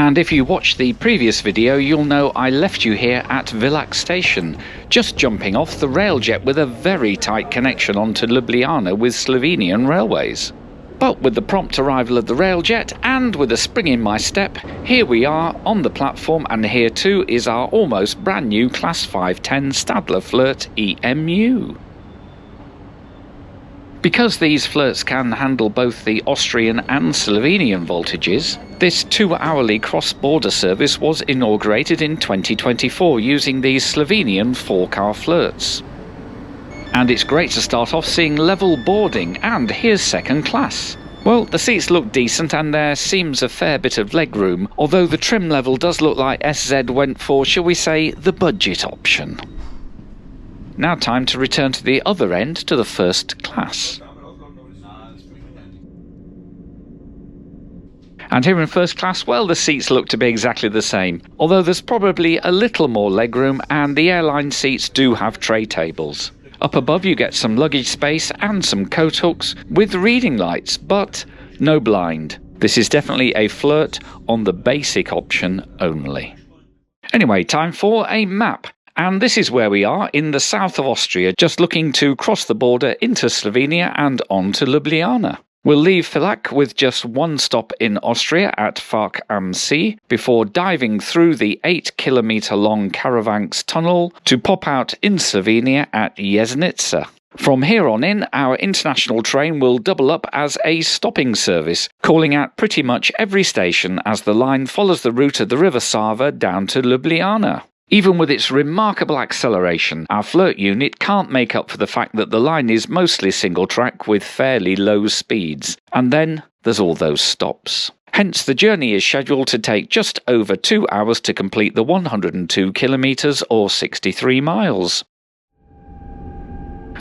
And if you watched the previous video, you'll know I left you here at Villach station, just jumping off the railjet with a very tight connection onto Ljubljana with Slovenian railways. But with the prompt arrival of the railjet and with a spring in my step, here we are on the platform, and here too is our almost brand new Class 510 Stadler FLIRT EMU. Because these FLIRTs can handle both the Austrian and Slovenian voltages, this 2-hourly cross-border service was inaugurated in 2024 using these Slovenian 4-car FLIRTs. And it's great to start off seeing level boarding, and here's second class. Well, the seats look decent and there seems a fair bit of legroom, although the trim level does look like SZ went for, shall we say, the budget option. Now time to return to the other end, to the first class. And here in first class, well, the seats look to be exactly the same, although there's probably a little more legroom, and the airline seats do have tray tables. Up above you get some luggage space and some coat hooks with reading lights, but no blind. This is definitely a FLIRT on the basic option only. Anyway, time for a map. And this is where we are, in the south of Austria, just looking to cross the border into Slovenia and on to Ljubljana. We'll leave Villach with just one stop in Austria at Villach am See before diving through the 8-kilometre-long Karavanks tunnel to pop out in Slovenia at Železnice. From here on in, our international train will double up as a stopping service, calling at pretty much every station as the line follows the route of the River Sava down to Ljubljana. Even with its remarkable acceleration, our FLIRT unit can't make up for the fact that the line is mostly single track with fairly low speeds. And then there's all those stops. Hence, the journey is scheduled to take just over 2 hours to complete the 102 kilometres or 63 miles.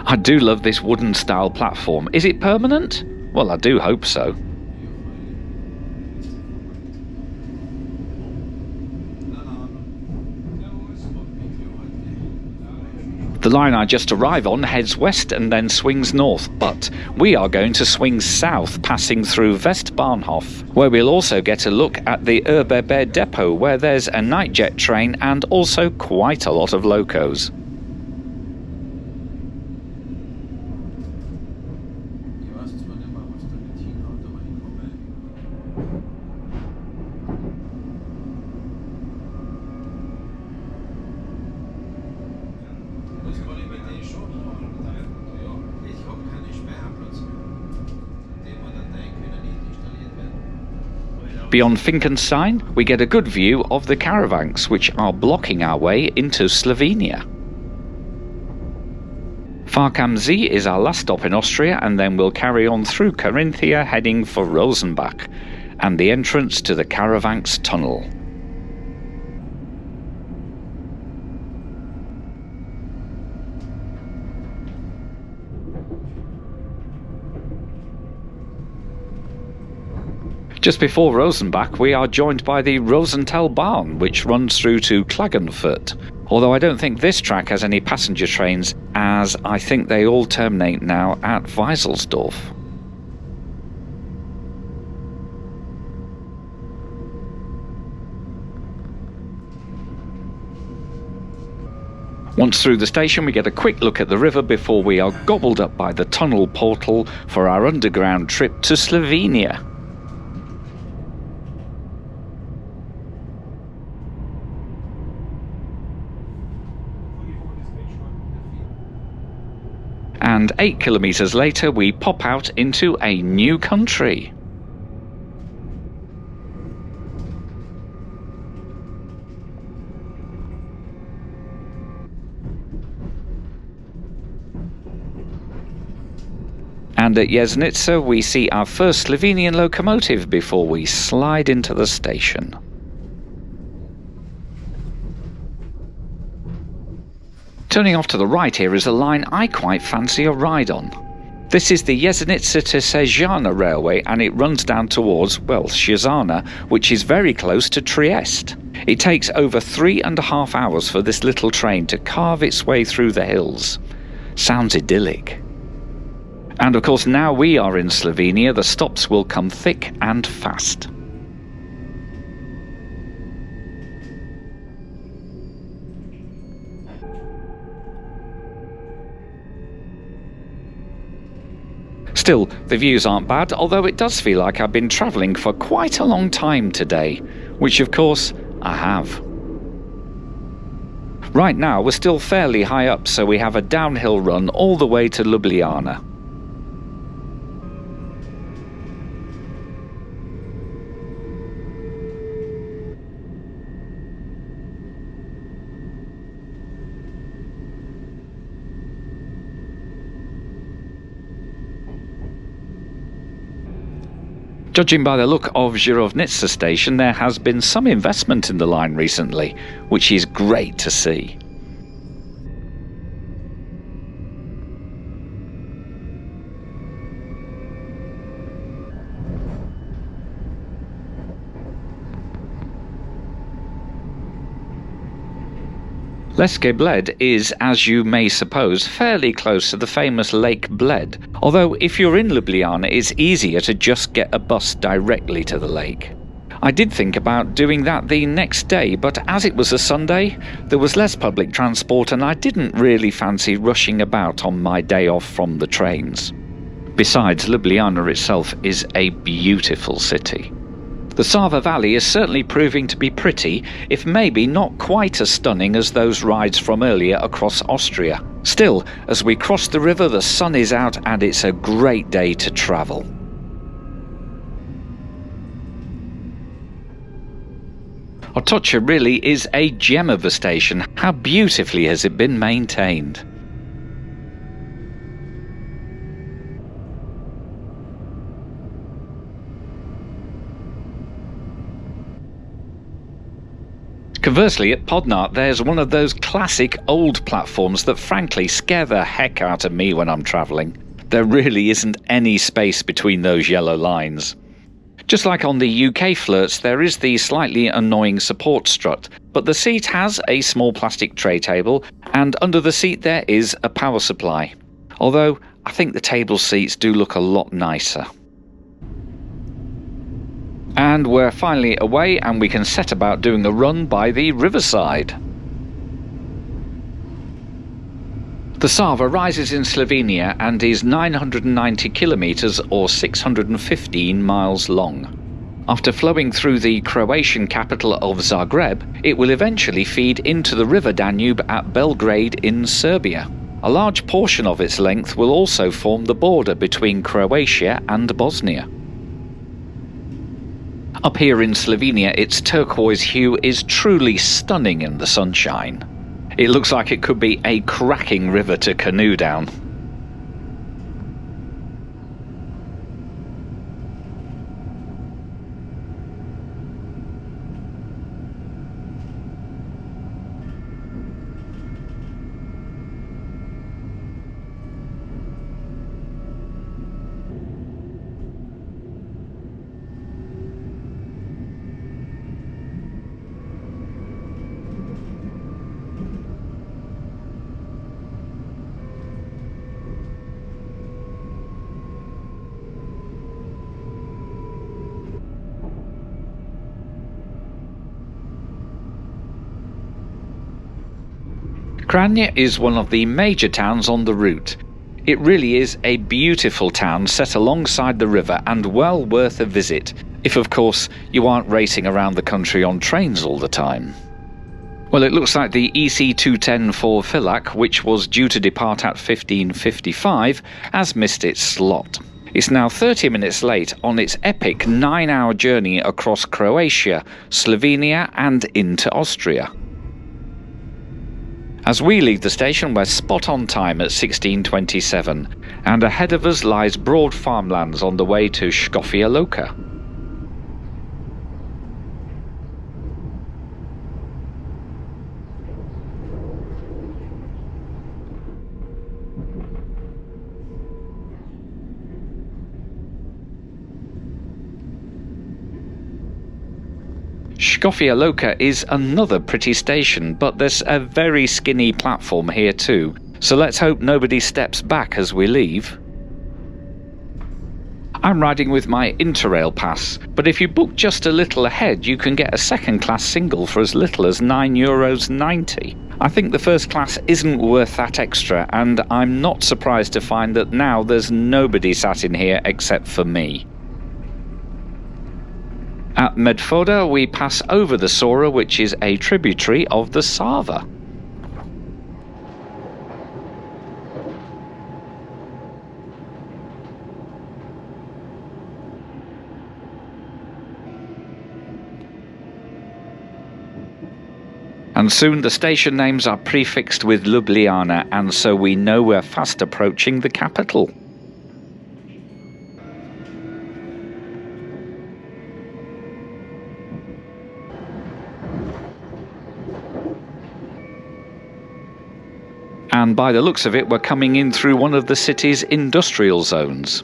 I do love this wooden style platform. Is it permanent? Well, I do hope so. The line I just arrived on heads west and then swings north, but we are going to swing south, passing through Westbahnhof, where we'll also get a look at the ÖBB depot, where there's a night jet train and also quite a lot of locos. Beyond Finkenstein, we get a good view of the Karavanks, which are blocking our way into Slovenia. Villach am See is our last stop in Austria, and then we'll carry on through Carinthia heading for Rosenbach, and the entrance to the Karavanks tunnel. Just before Rosenbach, we are joined by the Rosentalbahn, which runs through to Klagenfurt. Although I don't think this track has any passenger trains, as I think they all terminate now at Weisselsdorf. Once through the station, we get a quick look at the river before we are gobbled up by the tunnel portal for our underground trip to Slovenia. And 8 kilometres later, we pop out into a new country. And at Železnice, we see our first Slovenian locomotive before we slide into the station. Turning off to the right here is a line I quite fancy a ride on. This is the Železnice to Sežana railway, and it runs down towards, well, Sežana, which is very close to Trieste. It takes over 3.5 hours for this little train to carve its way through the hills. Sounds idyllic. And of course, now we are in Slovenia, the stops will come thick and fast. Still, the views aren't bad, although it does feel like I've been travelling for quite a long time today, which of course I have. Right now we're still fairly high up, so we have a downhill run all the way to Ljubljana. Judging by the look of Železnice station, there has been some investment in the line recently, which is great to see. Slovenske Bled is, as you may suppose, fairly close to the famous Lake Bled, although if you're in Ljubljana it's easier to just get a bus directly to the lake. I did think about doing that the next day, but as it was a Sunday, there was less public transport and I didn't really fancy rushing about on my day off from the trains. Besides, Ljubljana itself is a beautiful city. The Sava Valley is certainly proving to be pretty, if maybe not quite as stunning as those rides from earlier across Austria. Still, as we cross the river, the sun is out and it's a great day to travel. Otoča really is a gem of a station. How beautifully has it been maintained? Conversely, at Podnart there's one of those classic old platforms that frankly scare the heck out of me when I'm travelling. There really isn't any space between those yellow lines. Just like on the UK flirts, there is the slightly annoying support strut, but the seat has a small plastic tray table, and under the seat there is a power supply. Although, I think the table seats do look a lot nicer. And we're finally away and we can set about doing a run by the riverside. The Sava rises in Slovenia and is 990 kilometers or 615 miles long. After flowing through the Croatian capital of Zagreb, it will eventually feed into the river Danube at Belgrade in Serbia. A large portion of its length will also form the border between Croatia and Bosnia. Up here in Slovenia, its turquoise hue is truly stunning in the sunshine. It looks like it could be a cracking river to canoe down. Kranja is one of the major towns on the route. It really is a beautiful town set alongside the river and well worth a visit, if of course you aren't racing around the country on trains all the time. Well, it looks like the EC210 for Villach, which was due to depart at 15:55, has missed its slot. It's now 30 minutes late on its epic 9-hour journey across Croatia, Slovenia and into Austria. As we leave the station, we're spot on time at 16:27, and ahead of us lies broad farmlands on the way to Škofja Loka. Škofja Loka is another pretty station, but there's a very skinny platform here too, so let's hope nobody steps back as we leave. I'm riding with my Interrail Pass, but if you book just a little ahead you can get a second class single for as little as €9.90. I think the first class isn't worth that extra, and I'm not surprised to find that now there's nobody sat in here except for me. At Medvoda we pass over the Sora, which is a tributary of the Sava. And soon the station names are prefixed with Ljubljana, and so we know we're fast approaching the capital. And by the looks of it, we're coming in through one of the city's industrial zones.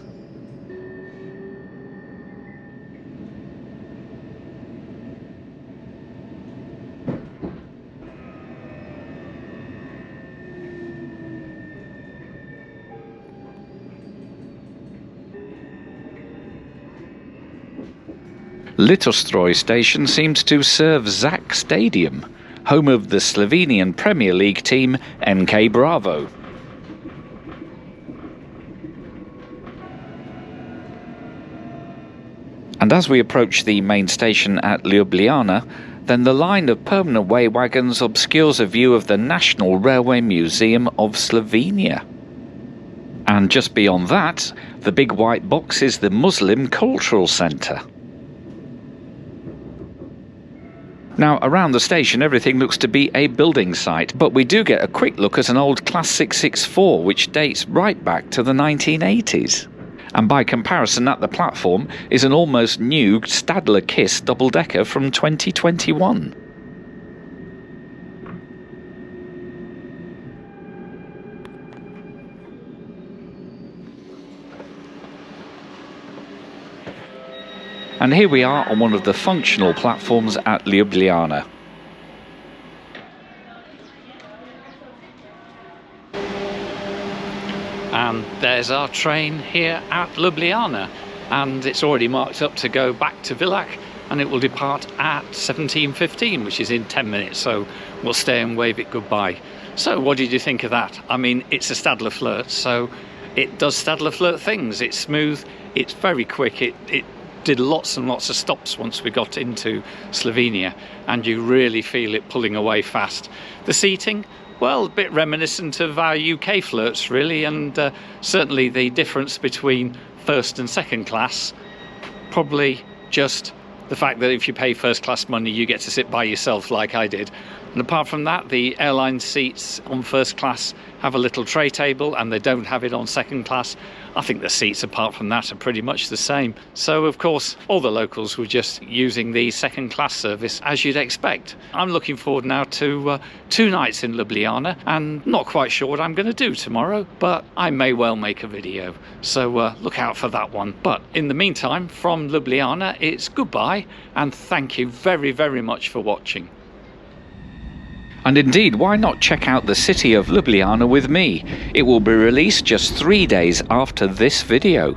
Litostroj station seems to serve Zak Stadium, home of the Slovenian Premier League team MK Bravo. And as we approach the main station at Ljubljana, then the line of permanent way wagons obscures a view of the National Railway Museum of Slovenia. And just beyond that, the big white box is the Muslim Cultural Centre. Now, around the station everything looks to be a building site, but we do get a quick look at an old Class 664 which dates right back to the 1980s. And by comparison, at the platform is an almost new Stadler KISS double-decker from 2021. And here we are on one of the functional platforms at Ljubljana. And there's our train here at Ljubljana, and it's already marked up to go back to Villach, and it will depart at 17:15, which is in 10 minutes, so we'll stay and wave it goodbye. So what did you think of that? I mean, it's a Stadler FLIRT, so it does Stadler FLIRT things. It's smooth, it's very quick, it did lots and lots of stops once we got into Slovenia, and you really feel it pulling away fast. The seating, well, a bit reminiscent of our UK FLIRTs really, and certainly the difference between first and second class, probably just the fact that if you pay first class money you get to sit by yourself like I did. And apart from that, the airline seats on first class have a little tray table, and they don't have it on second class. I think the seats apart from that are pretty much the same. So of course all the locals were just using the second class service, as you'd expect. I'm looking forward now to 2 nights in Ljubljana, and not quite sure what I'm going to do tomorrow, but I may well make a video, so look out for that one. But in the meantime, from Ljubljana it's goodbye, and thank you very, very much for watching. And indeed, why not check out the city of Ljubljana with me? It will be released just 3 days after this video.